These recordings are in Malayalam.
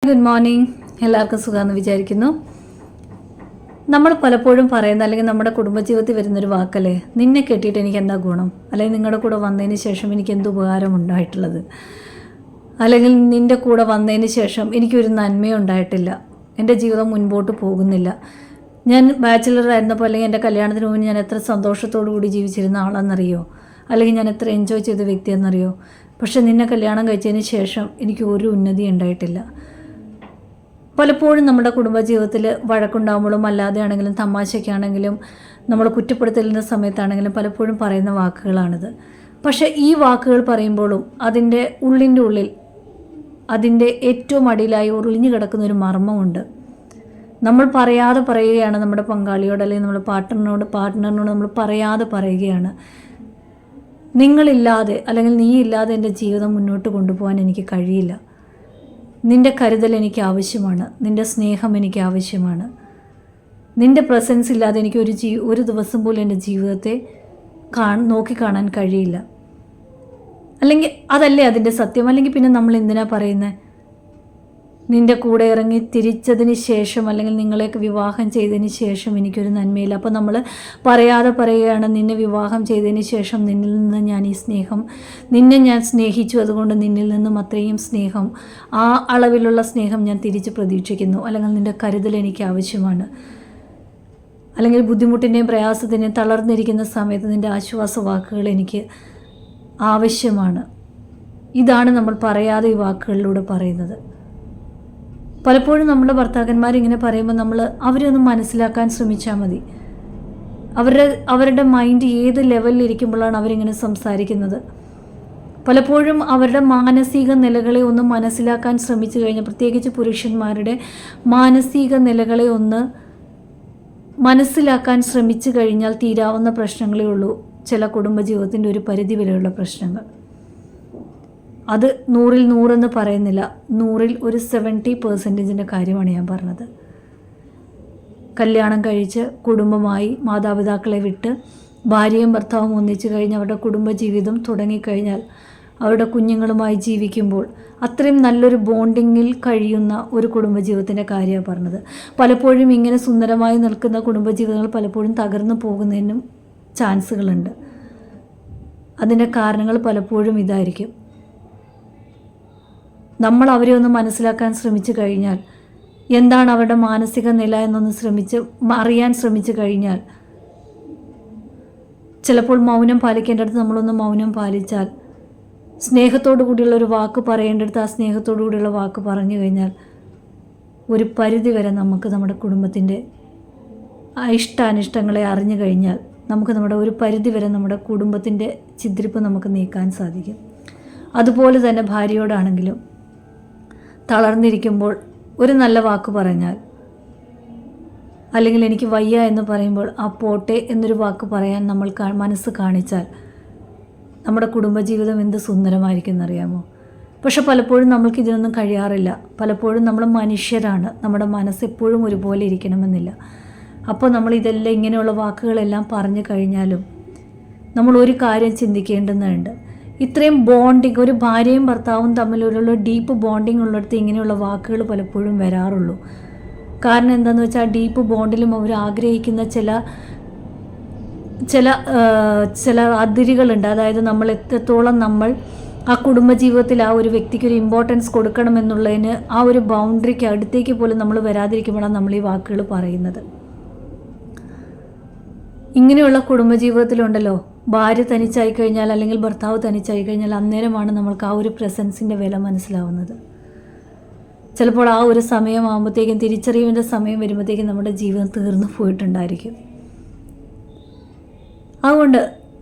Good morning. എല്ലാവർക്കും സുഖമാണെന്ന് വിചാരിക്കുന്നു. നമ്മൾ പലപ്പോഴും പറയുന്ന അല്ലെങ്കിൽ നമ്മുടെ കുടുംബജീവിതത്തിൽ വരുന്നൊരു വാക്കല്ലേ, നിന്നെ കെട്ടിയിട്ട് എനിക്ക് എന്താ ഗുണം, അല്ലെങ്കിൽ നിങ്ങളുടെ കൂടെ വന്നതിന് ശേഷം എനിക്ക് എന്ത് ഉപകാരം ഉണ്ടായിട്ടുള്ളത്, അല്ലെങ്കിൽ നിൻ്റെ കൂടെ വന്നതിന് ശേഷം എനിക്കൊരു നന്മയും ഉണ്ടായിട്ടില്ല, എൻ്റെ ജീവിതം മുൻപോട്ട് പോകുന്നില്ല. ഞാൻ ബാച്ചിലറായിരുന്നപ്പോൾ അല്ലെങ്കിൽ എൻ്റെ കല്യാണത്തിന് മുമ്പ് ഞാൻ എത്ര സന്തോഷത്തോടു കൂടി ജീവിച്ചിരുന്ന ആളെന്നറിയോ, അല്ലെങ്കിൽ ഞാൻ എത്ര എൻജോയ് ചെയ്ത വ്യക്തിയെന്നറിയോ. പക്ഷെ നിന്നെ കല്യാണം കഴിച്ചതിന് ശേഷം എനിക്ക് ഒരു ഉന്നതി ഉണ്ടായിട്ടില്ല. പലപ്പോഴും നമ്മുടെ കുടുംബജീവിതത്തിൽ വഴക്കുണ്ടാകുമ്പോഴും അല്ലാതെ ആണെങ്കിലും തമാശയ്ക്കാണെങ്കിലും നമ്മൾ കുറ്റപ്പെടുത്തലിൻ്റെ സമയത്താണെങ്കിലും പലപ്പോഴും പറയുന്ന വാക്കുകളാണിത്. പക്ഷേ ഈ വാക്കുകൾ പറയുമ്പോഴും അതിൻ്റെ ഉള്ളിൻ്റെ ഉള്ളിൽ അതിൻ്റെ ഏറ്റവും അടിയിലായി ഒളിഞ്ഞു കിടക്കുന്ന ഒരു മർമ്മമുണ്ട്. നമ്മൾ പറയാതെ പറയുകയാണ് നമ്മുടെ പങ്കാളിയോട്, അല്ലെങ്കിൽ നമ്മുടെ പാർട്ട്ണറിനോട് നമ്മൾ പറയാതെ പറയുകയാണ്, നിങ്ങളില്ലാതെ അല്ലെങ്കിൽ നീ ഇല്ലാതെ എൻ്റെ ജീവിതം മുന്നോട്ട് കൊണ്ടുപോകാൻ എനിക്ക് കഴിയില്ല. നിൻ്റെ കരുതൽ എനിക്ക് ആവശ്യമാണ്, നിൻ്റെ സ്നേഹം എനിക്ക് ആവശ്യമാണ്. നിൻ്റെ പ്രസൻസ് ഇല്ലാതെ എനിക്ക് ഒരു ദിവസം പോലും എൻ്റെ ജീവിതത്തെ നോക്കിക്കാണാൻ കഴിയില്ല. അല്ലെങ്കിൽ അതല്ലേ അതിൻ്റെ സത്യം. അല്ലെങ്കിൽ പിന്നെ നമ്മൾ എന്തിനാ പറയുന്നത്, നിൻ്റെ കൂടെ ഇറങ്ങി തിരിച്ചതിന് ശേഷം അല്ലെങ്കിൽ നിങ്ങളെയൊക്കെ വിവാഹം ചെയ്തതിന് ശേഷം എനിക്കൊരു നന്മയില്ല. അപ്പോൾ നമ്മൾ പറയാതെ പറയുകയാണ്, നിന്നെ വിവാഹം ചെയ്തതിന് ശേഷം നിന്നിൽ നിന്ന് ഞാൻ ഈ സ്നേഹം, നിന്നെ ഞാൻ സ്നേഹിച്ചു, അതുകൊണ്ട് നിന്നിൽ നിന്നും അത്രയും സ്നേഹം, ആ അളവിലുള്ള സ്നേഹം ഞാൻ തിരിച്ച് പ്രതീക്ഷിക്കുന്നു, അല്ലെങ്കിൽ നിൻ്റെ കരുതൽ എനിക്ക് ആവശ്യമാണ്, അല്ലെങ്കിൽ ബുദ്ധിമുട്ടിൻ്റെയും പ്രയാസത്തിൻ്റെയും തളർന്നിരിക്കുന്ന സമയത്ത് നിൻ്റെ ആശ്വാസ വാക്കുകൾ എനിക്ക് ആവശ്യമാണ്. ഇതാണ് നമ്മൾ പറയാതെ ഈ വാക്കുകളിലൂടെ പറയുന്നത്. പലപ്പോഴും നമ്മുടെ ഭർത്താക്കന്മാരിങ്ങനെ പറയുമ്പോൾ നമ്മൾ അവരെ ഒന്ന് മനസ്സിലാക്കാൻ ശ്രമിച്ചാൽ മതി. അവരുടെ മൈൻഡ് ഏത് ലെവലിലിരിക്കുമ്പോഴാണ് അവരിങ്ങനെ സംസാരിക്കുന്നത്. പലപ്പോഴും അവരുടെ മാനസിക നിലകളെ ഒന്ന് മനസ്സിലാക്കാൻ ശ്രമിച്ചു കഴിഞ്ഞാൽ, പ്രത്യേകിച്ച് പുരുഷന്മാരുടെ മാനസിക നിലകളെ ഒന്ന് മനസ്സിലാക്കാൻ ശ്രമിച്ചു കഴിഞ്ഞാൽ തീരാവുന്ന പ്രശ്നങ്ങളേ ഉള്ളൂ ചില കുടുംബജീവിതത്തിൻ്റെ ഒരു പരിധി വരെയുള്ള പ്രശ്നങ്ങൾ. അത് 100ൽ 100 എന്ന് പറയുന്നില്ല, 100ൽ ഒരു 70% കാര്യമാണ് ഞാൻ പറഞ്ഞത്. കല്യാണം കഴിച്ച് കുടുംബമായി മാതാപിതാക്കളെ വിട്ട് ഭാര്യയും ഭർത്താവും ഒന്നിച്ചു കഴിഞ്ഞ് അവരുടെ കുടുംബജീവിതം തുടങ്ങിക്കഴിഞ്ഞാൽ അവരുടെ കുഞ്ഞുങ്ങളുമായി ജീവിക്കുമ്പോൾ അത്രയും നല്ലൊരു ബോണ്ടിങ്ങിൽ കഴിയുന്ന ഒരു കുടുംബജീവിതത്തിൻ്റെ കാര്യമാണ് പറഞ്ഞത്. പലപ്പോഴും ഇങ്ങനെ സുന്ദരമായി നിൽക്കുന്ന കുടുംബജീവിതങ്ങൾ പലപ്പോഴും തകർന്നു പോകുന്നതിനും ചാൻസുകളുണ്ട്. അതിൻ്റെ കാരണങ്ങൾ പലപ്പോഴും ഇതായിരിക്കും. നമ്മൾ അവരെ ഒന്ന് മനസ്സിലാക്കാൻ ശ്രമിച്ചു കഴിഞ്ഞാൽ, എന്താണ് അവരുടെ മാനസിക നില എന്നൊന്ന് അറിയാൻ ശ്രമിച്ചു കഴിഞ്ഞാൽ, ചിലപ്പോൾ മൗനം പാലിക്കേണ്ടടുത്ത് നമ്മളൊന്ന് മൗനം പാലിച്ചാൽ, സ്നേഹത്തോടു കൂടിയുള്ളൊരു വാക്ക് പറയേണ്ടടുത്ത് ആ സ്നേഹത്തോടു കൂടിയുള്ള വാക്ക് പറഞ്ഞു കഴിഞ്ഞാൽ, ഒരു പരിധി വരെ നമുക്ക് നമ്മുടെ കുടുംബത്തിൻ്റെ ഇഷ്ടാനിഷ്ടങ്ങളെ അറിഞ്ഞു കഴിഞ്ഞാൽ നമുക്ക് ഒരു പരിധി വരെ നമ്മുടെ കുടുംബത്തിൻ്റെ ചിദ്രിപ്പ് നമുക്ക് നീക്കാൻ സാധിക്കും. അതുപോലെ തന്നെ ഭാര്യയോടാണെങ്കിലും തളർന്നിരിക്കുമ്പോൾ ഒരു നല്ല വാക്ക് പറഞ്ഞാൽ, അല്ലെങ്കിൽ എനിക്ക് വയ്യ എന്ന് പറയുമ്പോൾ ആ പോട്ടെ എന്നൊരു വാക്ക് പറയാൻ നമ്മൾ മനസ്സ് കാണിച്ചാൽ നമ്മുടെ കുടുംബജീവിതം എന്ത് സുന്ദരമായിരിക്കും എന്നറിയാമോ. പക്ഷെ പലപ്പോഴും നമ്മൾക്ക് ഇതിനൊന്നും കഴിയാറില്ല. പലപ്പോഴും നമ്മൾ മനുഷ്യരാണ്, നമ്മുടെ മനസ്സ് എപ്പോഴും ഒരുപോലെ ഇരിക്കണമെന്നില്ല. അപ്പോൾ നമ്മൾ ഇതെല്ലാം ഇങ്ങനെയുള്ള വാക്കുകളെല്ലാം പറഞ്ഞു കഴിഞ്ഞാലും നമ്മൾ ഒരു കാര്യം ചിന്തിക്കേണ്ടതുണ്ട്. ഇത്രയും ബോണ്ടിങ്, ഒരു ഭാര്യയും ഭർത്താവും തമ്മിലുള്ള ഡീപ്പ് ബോണ്ടിങ് ഉള്ളിടത്ത് ഇങ്ങനെയുള്ള വാക്കുകൾ പലപ്പോഴും വരാറുള്ളൂ. കാരണം എന്താണെന്ന് വെച്ചാൽ ഡീപ്പ് ബോണ്ടിലും അവർ ആഗ്രഹിക്കുന്ന ചില അതിരുകളുണ്ട്. അതായത് നമ്മൾ എത്രത്തോളം നമ്മൾ ആ കുടുംബജീവിതത്തിൽ ആ ഒരു വ്യക്തിക്ക് ഒരു ഇമ്പോർട്ടൻസ് കൊടുക്കണമെന്നുള്ളതിന് ആ ഒരു ബൗണ്ടറിക്ക് അടുത്തേക്ക് പോലും നമ്മൾ വരാതിരിക്കുമ്പോഴാണ് നമ്മൾ ഈ വാക്കുകൾ പറയുന്നത്. ഇങ്ങനെയുള്ള കുടുംബജീവിതത്തിലുണ്ടല്ലോ, ഭാര്യ തനിച്ചായി കഴിഞ്ഞാൽ അല്ലെങ്കിൽ ഭർത്താവ് തനിച്ചായി കഴിഞ്ഞാൽ അന്നേരമാണ് നമ്മൾക്ക് ആ ഒരു പ്രസൻസിൻ്റെ വില മനസ്സിലാവുന്നത്. ചിലപ്പോൾ ആ ഒരു സമയമാകുമ്പോഴത്തേക്കും, തിരിച്ചറിവിൻ്റെ സമയം വരുമ്പോഴത്തേക്കും നമ്മുടെ ജീവിതം തീർന്നു പോയിട്ടുണ്ടായിരിക്കും. അതുകൊണ്ട്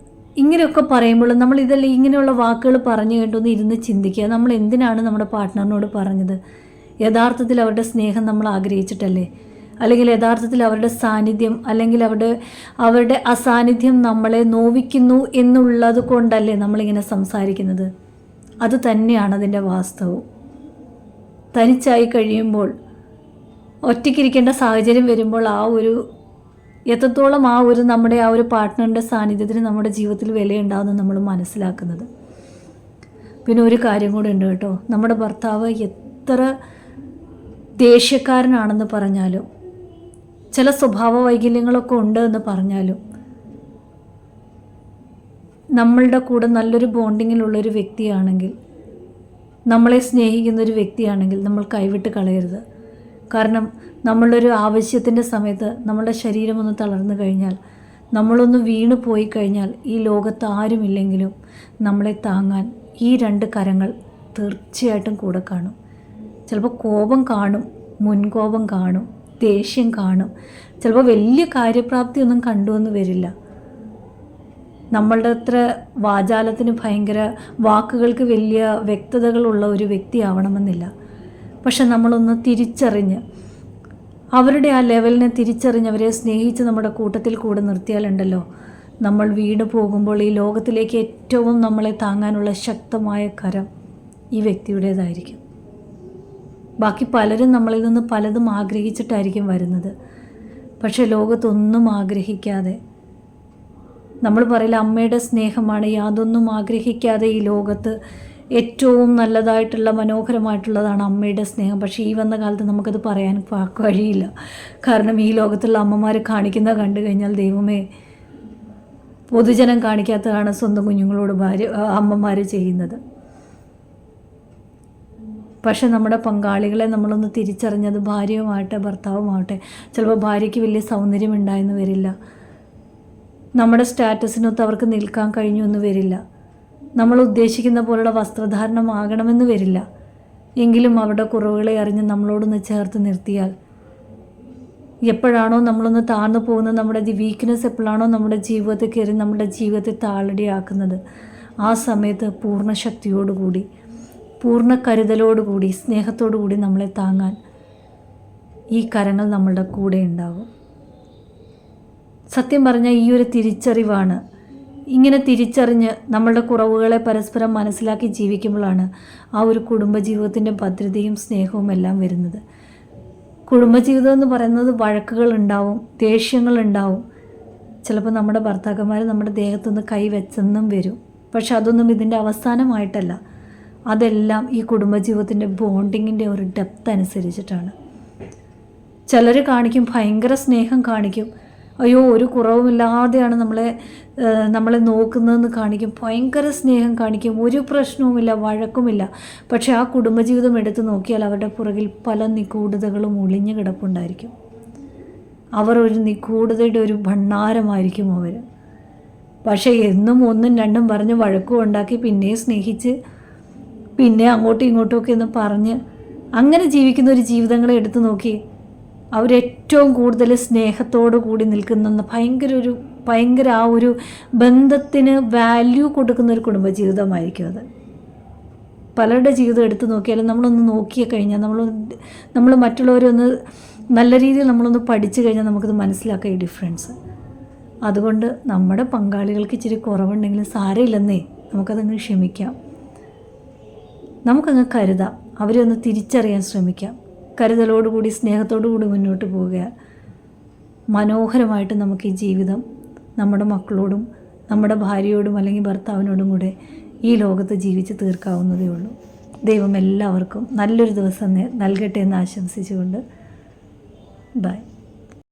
ഇങ്ങനെയൊക്കെ പറയുമ്പോൾ നമ്മൾ ഇതെല്ലാം ഇങ്ങനെയുള്ള വാക്കുകൾ പറഞ്ഞു കേട്ടൊന്ന് ഇരുന്ന് ചിന്തിക്കുക. നമ്മൾ എന്തിനാണ് നമ്മുടെ പാർട്ട്ണറിനോട് പറഞ്ഞത്? യഥാർത്ഥത്തിൽ അവരുടെ സ്നേഹം നമ്മൾ ആഗ്രഹിച്ചിട്ടല്ലേ? അല്ലെങ്കിൽ യഥാർത്ഥത്തിൽ അവരുടെ സാന്നിധ്യം അല്ലെങ്കിൽ അവരുടെ അസാന്നിധ്യം നമ്മളെ നോവിക്കുന്നു എന്നുള്ളത് കൊണ്ടല്ലേ നമ്മളിങ്ങനെ സംസാരിക്കുന്നത്? അത് തന്നെയാണ് അതിൻ്റെ വാസ്തവം. തനിച്ചായി കഴിയുമ്പോൾ, ഒറ്റയ്ക്കിരിക്കേണ്ട സാഹചര്യം വരുമ്പോൾ എത്രത്തോളം നമ്മുടെ ആ ഒരു പാർട്ട്ണറിൻ്റെ സാന്നിധ്യത്തിന് നമ്മുടെ ജീവിതത്തിൽ വിലയുണ്ടാകുമെന്ന് നമ്മൾ മനസ്സിലാക്കുന്നത്. പിന്നെ ഒരു കാര്യം കൂടെ ഉണ്ട് കേട്ടോ, നമ്മുടെ ഭർത്താവ് എത്ര ദേഷ്യക്കാരനാണെന്ന് പറഞ്ഞാലും ചില സ്വഭാവ വൈകല്യങ്ങളൊക്കെ ഉണ്ട് എന്ന് പറഞ്ഞാലും നമ്മളുടെ കൂടെ നല്ലൊരു ബോണ്ടിങ്ങിലുള്ളൊരു വ്യക്തിയാണെങ്കിൽ, നമ്മളെ സ്നേഹിക്കുന്നൊരു വ്യക്തിയാണെങ്കിൽ നമ്മൾ കൈവിട്ട് കളയരുത്. കാരണം നമ്മളൊരു ആവശ്യത്തിൻ്റെ സമയത്ത് നമ്മളുടെ ശരീരമൊന്ന് തളർന്നു കഴിഞ്ഞാൽ, നമ്മളൊന്ന് വീണു പോയി കഴിഞ്ഞാൽ ഈ ലോകത്ത് ആരുമില്ലെങ്കിലും നമ്മളെ താങ്ങാൻ ഈ 2 കരങ്ങൾ തീർച്ചയായിട്ടും കൂടെ കാണും. ചിലപ്പോൾ കോപം കാണും, മുൻകോപം കാണും, ദേഷ്യം കാണും, ചിലപ്പോൾ വലിയ കാര്യപ്രാപ്തിയൊന്നും കണ്ടുവെന്ന് വരില്ല. നമ്മളുടെ അത്ര വാചാലത്തിന് ഭയങ്കര വാക്കുകൾക്ക് വലിയ വ്യക്തതകളുള്ള ഒരു വ്യക്തിയാവണമെന്നില്ല. പക്ഷെ നമ്മളൊന്ന് തിരിച്ചറിഞ്ഞ് അവരുടെ ആ ലെവലിനെ തിരിച്ചറിഞ്ഞ് അവരെ സ്നേഹിച്ച് നമ്മുടെ കൂട്ടത്തിൽ കൂടെ നിർത്തിയാലുണ്ടല്ലോ, നമ്മൾ വീണ് പോകുമ്പോൾ ഈ ലോകത്തിലേക്ക് ഏറ്റവും നമ്മളെ താങ്ങാനുള്ള ശക്തമായ കരം ഈ വ്യക്തിയുടേതായിരിക്കും. ബാക്കി പലരും നമ്മളിൽ നിന്ന് പലതും ആഗ്രഹിച്ചിട്ടായിരിക്കും വരുന്നത്. പക്ഷേ ലോകത്തൊന്നും ആഗ്രഹിക്കാതെ, നമ്മൾ പറയില്ല അമ്മയുടെ സ്നേഹമാണ് യാതൊന്നും ആഗ്രഹിക്കാതെ ഈ ലോകത്ത് ഏറ്റവും നല്ലതായിട്ടുള്ള മനോഹരമായിട്ടുള്ളതാണ് അമ്മയുടെ സ്നേഹം. പക്ഷേ ഈ വന്ന കാലത്ത് നമുക്കത് പറയാൻ കഴിയില്ല. കാരണം ഈ ലോകത്തുള്ള അമ്മമാർ കാണിക്കുന്ന കണ്ടു കഴിഞ്ഞാൽ ദൈവമേ, പൊതുജനം കാണിക്കാത്തതാണ് സ്വന്തം കുഞ്ഞുങ്ങളോട് അമ്മമാർ ചെയ്യുന്നത്. പക്ഷെ നമ്മുടെ പങ്കാളികളെ നമ്മളൊന്ന് തിരിച്ചറിഞ്ഞത്, ഭാര്യയുമാവട്ടെ ഭർത്താവുമാവട്ടെ, ചിലപ്പോൾ ഭാര്യയ്ക്ക് വലിയ സൗന്ദര്യം ഉണ്ടായെന്ന് വരില്ല, നമ്മുടെ സ്റ്റാറ്റസിനൊത്ത് അവർക്ക് നിൽക്കാൻ കഴിഞ്ഞു എന്ന് വരില്ല, നമ്മൾ ഉദ്ദേശിക്കുന്ന പോലുള്ള വസ്ത്രധാരണമാകണമെന്ന് വരില്ല. എങ്കിലും അവരുടെ കുറവുകളെ അറിഞ്ഞ് നമ്മളോടൊന്ന് ചേർത്ത് നിർത്തിയാൽ, എപ്പോഴാണോ നമ്മളൊന്ന് താഴ്ന്നു പോകുന്നത്, നമ്മുടെ വീക്ക്നെസ് എപ്പോഴാണോ നമ്മുടെ ജീവിതത്തിൽ കയറി നമ്മുടെ ജീവിതത്തെ താളടിയാക്കുന്നത്, ആ സമയത്ത് പൂർണ്ണ ശക്തിയോടുകൂടി, പൂർണ്ണ കരുതലോടുകൂടി, സ്നേഹത്തോടുകൂടി നമ്മളെ താങ്ങാൻ ഈ കരങ്ങൾ നമ്മളുടെ കൂടെ ഉണ്ടാകും. സത്യം പറഞ്ഞാൽ ഈ ഒരു തിരിച്ചറിവാണ്, ഇങ്ങനെ തിരിച്ചറിഞ്ഞ് നമ്മളുടെ കുറവുകളെ പരസ്പരം മനസ്സിലാക്കി ജീവിക്കുമ്പോഴാണ് ആ ഒരു കുടുംബജീവിതത്തിൻ്റെ ഭദ്രതയും സ്നേഹവും എല്ലാം വരുന്നത്. കുടുംബജീവിതം എന്ന് പറയുന്നത് വഴക്കുകളുണ്ടാവും, ദേഷ്യങ്ങളുണ്ടാവും, ചിലപ്പോൾ നമ്മുടെ ഭർത്താക്കന്മാർ നമ്മുടെ ദേഹത്തുനിന്ന് കൈവച്ചെന്നും വരും. പക്ഷെ അതൊന്നും ഇതിൻ്റെ അവസാനമായിട്ടല്ല. അതെല്ലാം ഈ കുടുംബജീവിതത്തിൻ്റെ ബോണ്ടിങ്ങിൻ്റെ ഒരു ഡെപ്ത് അനുസരിച്ചിട്ടാണ്. ചിലർ കാണിക്കും, ഭയങ്കര സ്നേഹം കാണിക്കും, അയ്യോ ഒരു കുറവുമില്ലാതെയാണ് നമ്മളെ നോക്കുന്നതെന്ന് കാണിക്കും, ഭയങ്കര സ്നേഹം കാണിക്കും, ഒരു പ്രശ്നവുമില്ല, വഴക്കുമില്ല. പക്ഷേ ആ കുടുംബജീവിതം എടുത്ത് നോക്കിയാൽ അവരുടെ പുറകിൽ പല നിഗൂഢതകളും ഒളിഞ്ഞു കിടപ്പുണ്ടായിരിക്കും. അവർ ഒരു നിഗൂഢതയുടെ ഒരു ഭണ്ഡാരമായിരിക്കും അവർ. പക്ഷേ എന്നും 1ഉം 2ഉം പറഞ്ഞ് വഴക്കും ഉണ്ടാക്കി പിന്നെ സ്നേഹിച്ച് പിന്നെ അങ്ങോട്ടും ഇങ്ങോട്ടുമൊക്കെ എന്ന് പറഞ്ഞ് അങ്ങനെ ജീവിക്കുന്ന ഒരു ജീവിതങ്ങളെ എടുത്തു നോക്കി, അവരേറ്റവും കൂടുതൽ സ്നേഹത്തോടു കൂടി നിൽക്കുന്ന ഭയങ്കര ആ ഒരു ബന്ധത്തിന് വാല്യൂ കൊടുക്കുന്ന ഒരു കുടുംബജീവിതമായിരിക്കും അത്. പലരുടെ ജീവിതം എടുത്തു നോക്കിയാലും നമ്മളൊന്ന് നോക്കിയ കഴിഞ്ഞാൽ, നമ്മൾ മറ്റുള്ളവരൊന്ന് നല്ല രീതിയിൽ നമ്മളൊന്ന് പഠിച്ചു കഴിഞ്ഞാൽ നമുക്കത് മനസ്സിലാക്കാം ഈ ഡിഫറൻസ്. അതുകൊണ്ട് നമ്മുടെ പങ്കാളികൾക്ക് ഇച്ചിരി കുറവുണ്ടെങ്കിലും സാരമില്ലെന്നേ, നമുക്കതങ്ങ് ക്ഷമിക്കാം, നമുക്കങ്ങ് കരുതാം, അവരെ ഒന്ന് തിരിച്ചറിയാൻ ശ്രമിക്കാം. കരുതലോടുകൂടി സ്നേഹത്തോടുകൂടി മുന്നോട്ട് പോവുക. മനോഹരമായിട്ട് നമുക്ക് ഈ ജീവിതം നമ്മുടെ മക്കളോടും നമ്മുടെ ഭാര്യയോടും അല്ലെങ്കിൽ ഭർത്താവിനോടും കൂടെ ഈ ലോകത്ത് ജീവിച്ച് തീർക്കാവുന്നതേ ഉള്ളൂ. ദൈവം എല്ലാവർക്കും നല്ലൊരു ദിവസം നൽകട്ടെ എന്ന് ആശംസിച്ചുകൊണ്ട് ബൈ.